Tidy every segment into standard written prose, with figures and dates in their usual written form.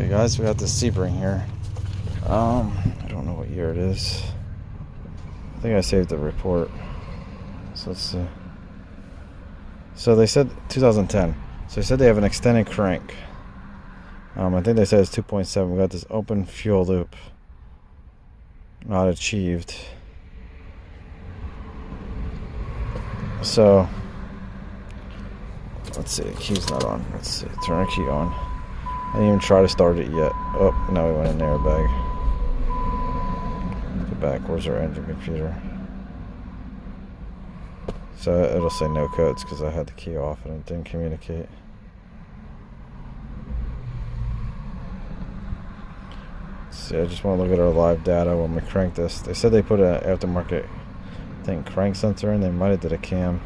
Okay guys, we got the Sebring here. I don't know what year it is. I think I saved the report. So let's see. So they said 2010. So they said they have an extended crank. I think they said it's 2.7. We got this open fuel loop. Not achieved. So let's see, the key's not on. Let's see, turn the key on. I didn't even try to start it yet. Oh, now we went in airbag. Go back, where's our engine computer? So it'll say no codes because I had the key off and it didn't communicate. Let's see, I just want to look at our live data when we crank this. They said they put an aftermarket crank sensor in. They might have did a cam.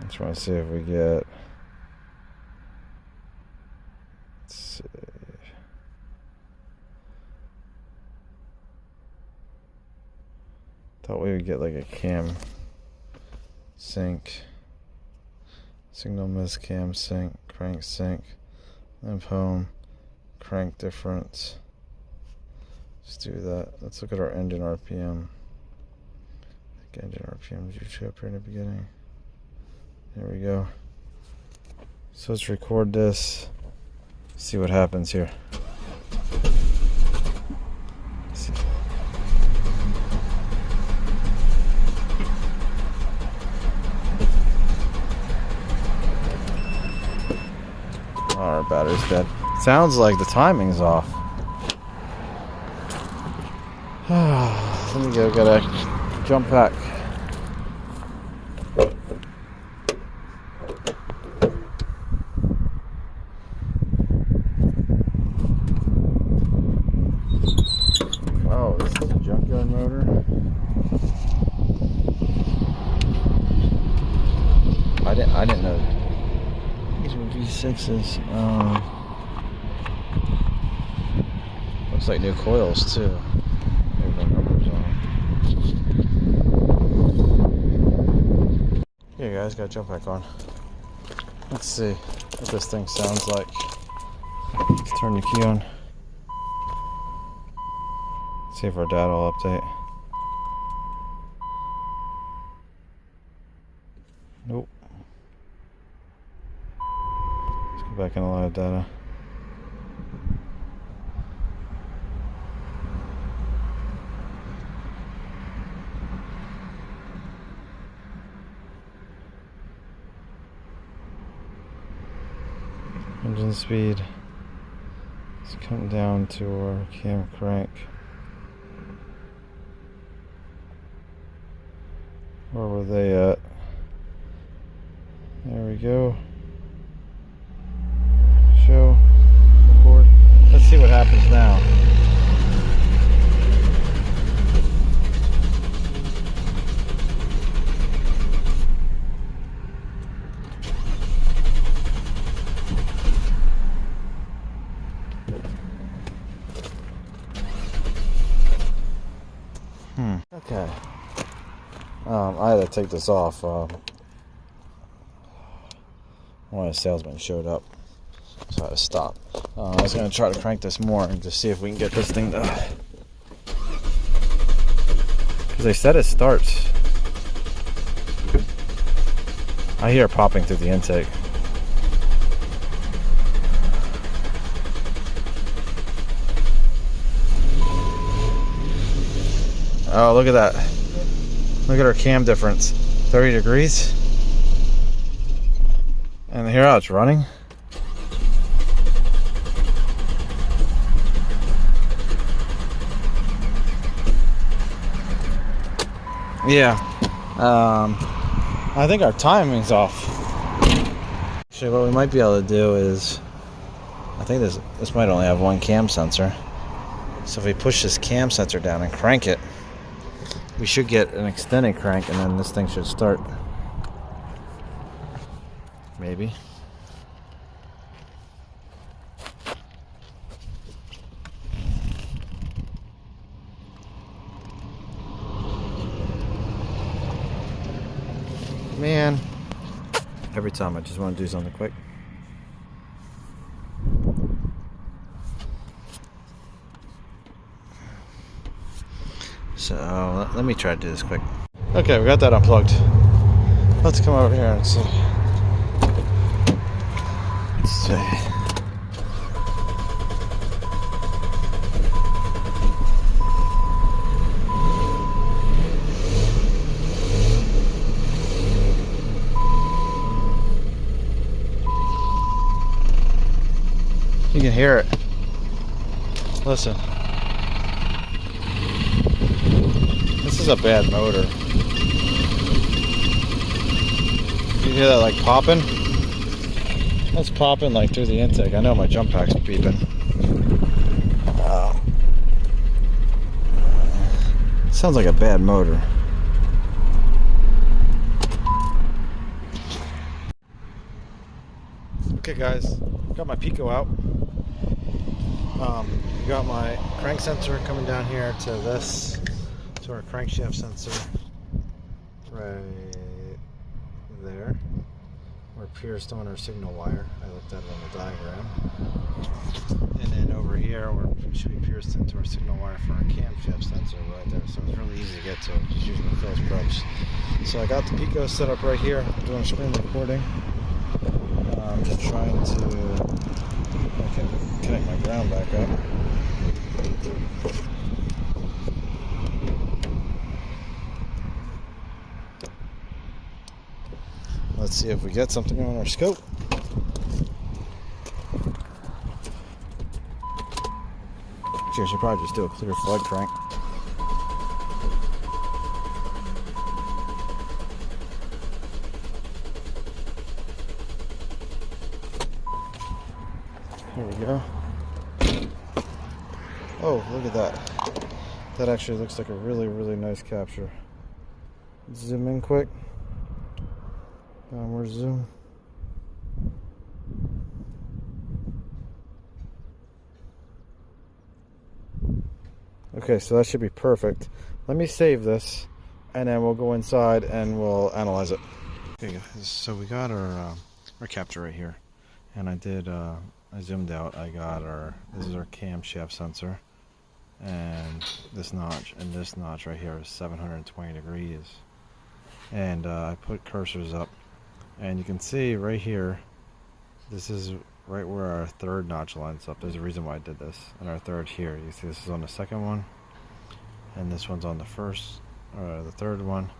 Just want to see if we get. Let's see. Thought we would get like a cam sync, signal miss, cam sync, crank sync, limp home, crank difference. Let's do that. Let's look at our engine RPM. I think engine RPM was usually up here in the beginning. There we go. So let's record this. See what happens here. Oh, our battery's dead. Sounds like the timing's off. Let me go get a jump pack. Oh, this is a junkyard motor. I didn't know these were V6s. Looks like new coils too. Okay guys, gotta jump back on. Let's see what this thing sounds like. Let's turn the key on. See if our data will update. Nope. Let's go back in the live data. Engine speed. Let's come down to our cam crank. Where were they at? There we go. Show. Record. Let's see what happens now. Okay. I had to take this off. One of the salesmen showed up, so I had to stop. I was going to try to crank this more and just see if we can get this thing to... Because they said it starts. I hear it popping through the intake. Oh, look at that. Look at our cam difference. 30 degrees. And here how it's running. Yeah. I think our timing's off. Actually, what we might be able to do is, I think this might only have one cam sensor. So if we push this cam sensor down and crank it, we should get an extended crank, and then this thing should start. Maybe. Man, every time I just want to do something quick. So let me try to do this quick. Okay, we got that unplugged. Let's come over here and see. Let's see. You can hear it. Listen. This is a bad motor. You hear that like popping? That's popping like through the intake. I know my jump pack's beeping. Sounds like a bad motor. Okay guys, got my Pico out. Got my crank sensor coming down here to this, to our crankshaft sensor right there. We're pierced on our signal wire. I looked at it on the diagram. And then over here, we should be pierced into our signal wire for our camshaft sensor right there. So it's really easy to get to, just using the Phillips probes. So I got the Pico set up right here. I'm doing screen recording. I'm just trying to connect my ground back up. Let's see if we get something on our scope. Actually, I should probably just do a clear flood crank. Here we go. Oh, look at that. That actually looks like a really, really nice capture. Zoom in quick. Downward zoom. Okay, so that should be perfect. Let me save this, and then we'll go inside and we'll analyze it. Okay, guys, so we got our capture right here, and I zoomed out. I got this is our camshaft sensor, and this notch right here is 720 degrees, and I put cursors up, and you can see right here, this is right where our third notch lines up. There's a reason why I did this. And our third here, you see this is on the second one, and this one's on the first, or the third one.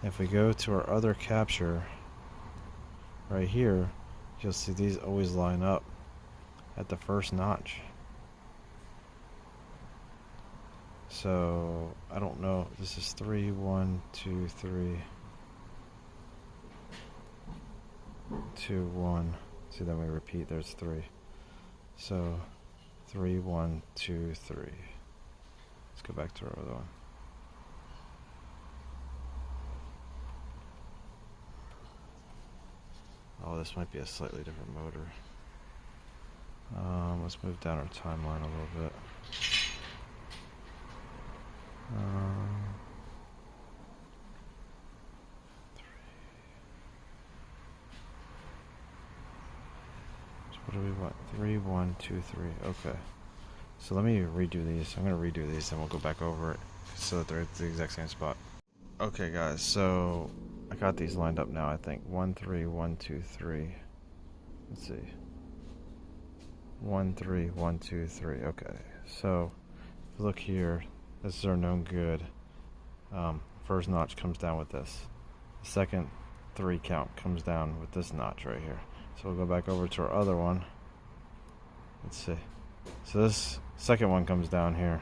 If we go to our other capture right here, you'll see these always line up at the first notch. So I don't know, this is 3, 1, 2, 3, 2, 1. See, then we repeat, there's 3. So 3, 1, 2, 3. Let's go back to our other one. Oh, this might be a slightly different motor. Let's move down our timeline a little bit. What do we want? 3, 1, 2, 3. Okay. So let me redo these. I'm going to redo these and we'll go back over it so that they're at the exact same spot. Okay, guys. So I got these lined up now, I think. 1, 3, 1, 2, 3. Let's see. 1, 3, 1, 2, 3. Okay. So if you look here, this is our known good. First notch comes down with this. The second 3 count comes down with this notch right here. So we'll go back over to our other one. Let's see. So this second one comes down here.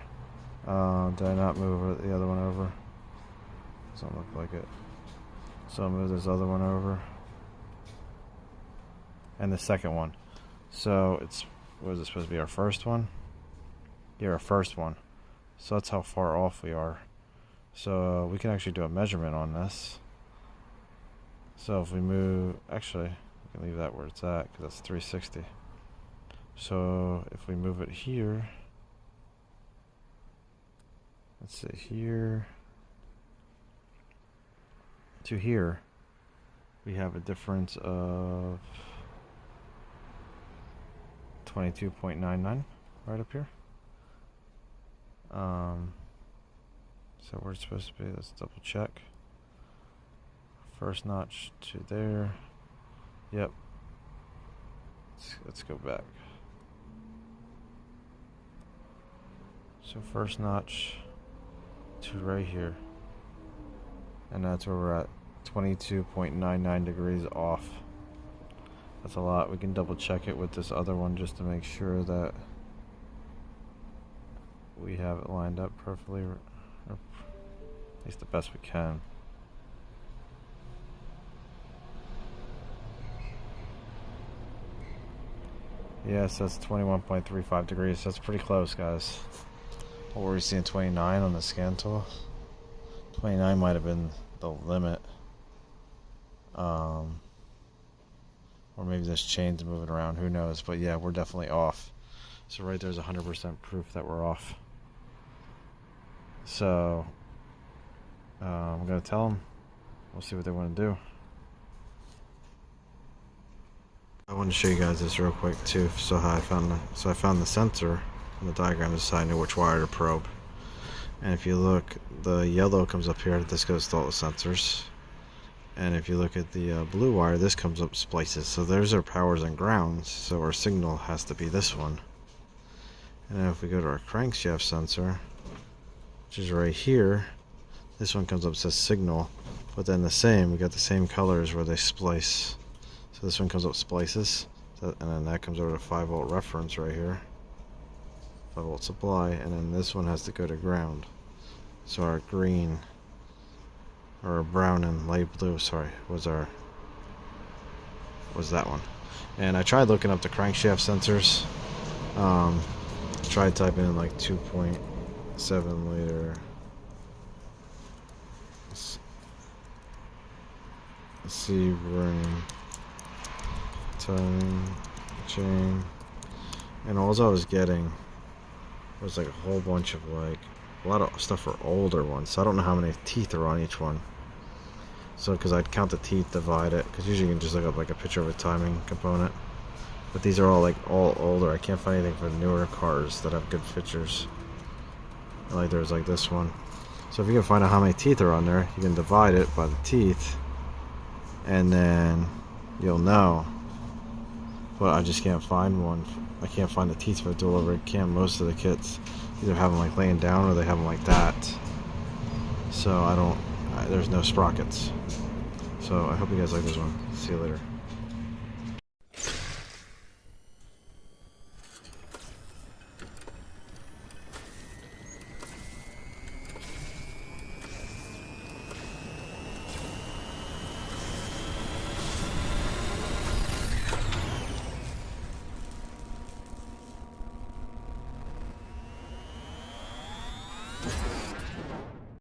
Did I not move the other one over? Doesn't look like it. So I'll move this other one over. And the second one. So it's, what is it supposed to be, our first one? Yeah, our first one. So that's how far off we are. So we can actually do a measurement on this. So if we move, actually, we can leave that where it's at because that's 360. So if we move it here, let's see, here to here, we have a difference of 22.99 right up here. So where it's supposed to be, let's double check. First notch to there. Yep. Let's go back. So first notch to right here. And that's where we're at. 22.99 degrees off. That's a lot. We can double check it with this other one just to make sure that we have it lined up perfectly, or at least the best we can. Yes, that's 21.35 degrees. That's pretty close, guys. What were we seeing? 29 on the scan tool? 29 might have been the limit. Or maybe this chain's moving around. Who knows? But yeah, we're definitely off. So right there's 100% proof that we're off. So I'm gonna tell them. We'll see what they want to do. I want to show you guys this real quick too. So I found the sensor in the diagram, so I knew which wire to probe. And if you look, the yellow comes up here. This goes to all the sensors. And if you look at the blue wire, this comes up splices. So there's our powers and grounds. So our signal has to be this one. And then if we go to our crankshaft sensor, which is right here, this one comes up, says signal, but then we got the same colors where they splice. So this one comes up splices, and then that comes over to 5-volt reference right here, 5-volt supply, and then this one has to go to ground. So our green, or brown and light blue, sorry, was that one. And I tried looking up the crankshaft sensors. Tried typing in like 2.7 liter Sebring time chain, and all I was getting was like a whole bunch of like a lot of stuff for older ones. So I don't know how many teeth are on each one. So because I'd count the teeth, divide it, because usually you can just look up like a picture of a timing component. But these are all older. I can't find anything for newer cars that have good features. Like there's like this one. So if you can find out how many teeth are on there, you can divide it by the teeth, and then you'll know. But I just can't find one. I can't find the teeth for a dual overhead cam. Most of the kits either have them like laying down or they have them like that. So there's no sprockets. So I hope you guys like this one. See you later.